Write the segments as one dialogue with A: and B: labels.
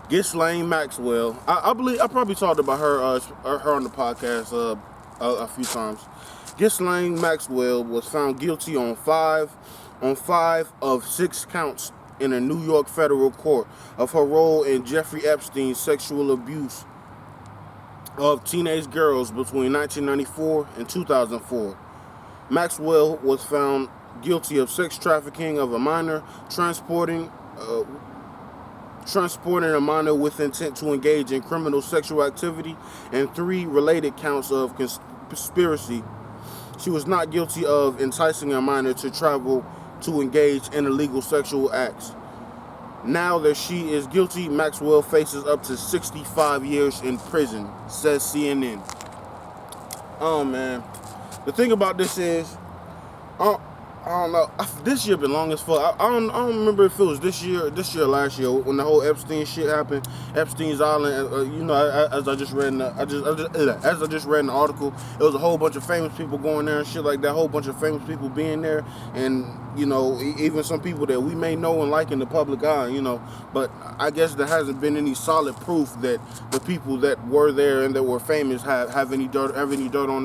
A: Ghislaine Maxwell. I believe I probably talked about her on the podcast a few times. Ghislaine Maxwell was found guilty on five of 6 counts in a New York federal court of her role in Jeffrey Epstein's sexual abuse of teenage girls between 1994 and 2004. Maxwell was found guilty of sex trafficking of a minor, transporting a minor with intent to engage in criminal sexual activity, and 3 related counts of conspiracy. She was not guilty of enticing a minor to travel to engage in illegal sexual acts. Now that she is guilty, Maxwell faces up to 65 years in prison, says CNN. Oh man, the thing about this is, I don't know. This year been long as fuck. I don't remember if it was this year or last year when the whole Epstein shit happened. Epstein's Island. As I just read in the article, it was a whole bunch of famous people going there and shit like that. A whole bunch of famous people being there, and even some people that we may know and like in the public eye. But I guess there hasn't been any solid proof that the people that were there and that were famous have any dirt on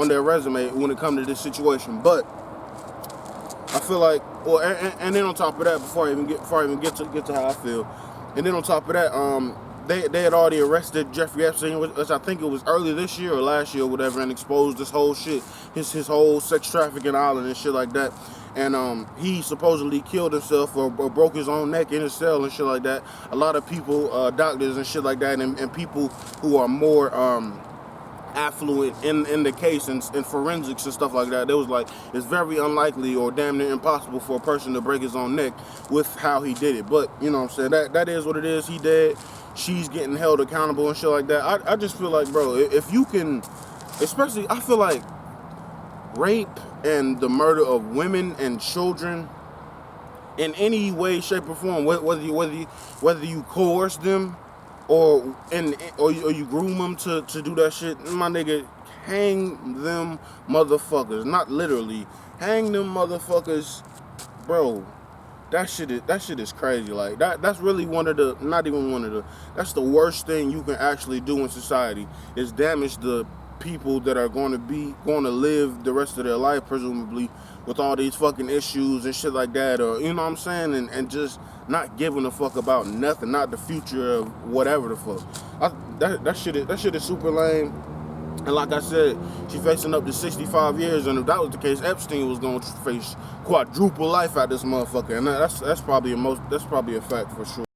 A: their resume when it comes to this situation. But I feel like, well, and then on top of that, before I even get to how I feel, and then on top of that, they had already arrested Jeffrey Epstein, which I think it was early this year or last year or whatever, and exposed this whole shit, his whole sex trafficking island and shit like that. And he supposedly killed himself or broke his own neck in his cell and shit like that. A lot of people, doctors and shit like that, and people who are more affluent in the case and forensics and stuff like that, they was like, it's very unlikely or damn near impossible for a person to break his own neck with how he did it. But you know what I'm saying, that is what it is. He dead, she's getting held accountable and shit like that. I just feel like, bro, if you can, especially, I feel like rape and the murder of women and children in any way, shape, or form, whether you coerce them or you groom them to do that shit, my nigga, hang them motherfuckers. Not literally, hang them motherfuckers, bro. That shit is crazy. Like that's really that's the worst thing you can actually do in society, is damage the people that are going to live the rest of their life, presumably, with all these fucking issues and shit like that, or you know what I'm saying, and just not giving a fuck about nothing, not the future of whatever the fuck. That shit is super lame. And like I said, she's facing up to 65 years, and if that was the case, Epstein was going to face quadruple life out this motherfucker, and that's probably a fact for sure.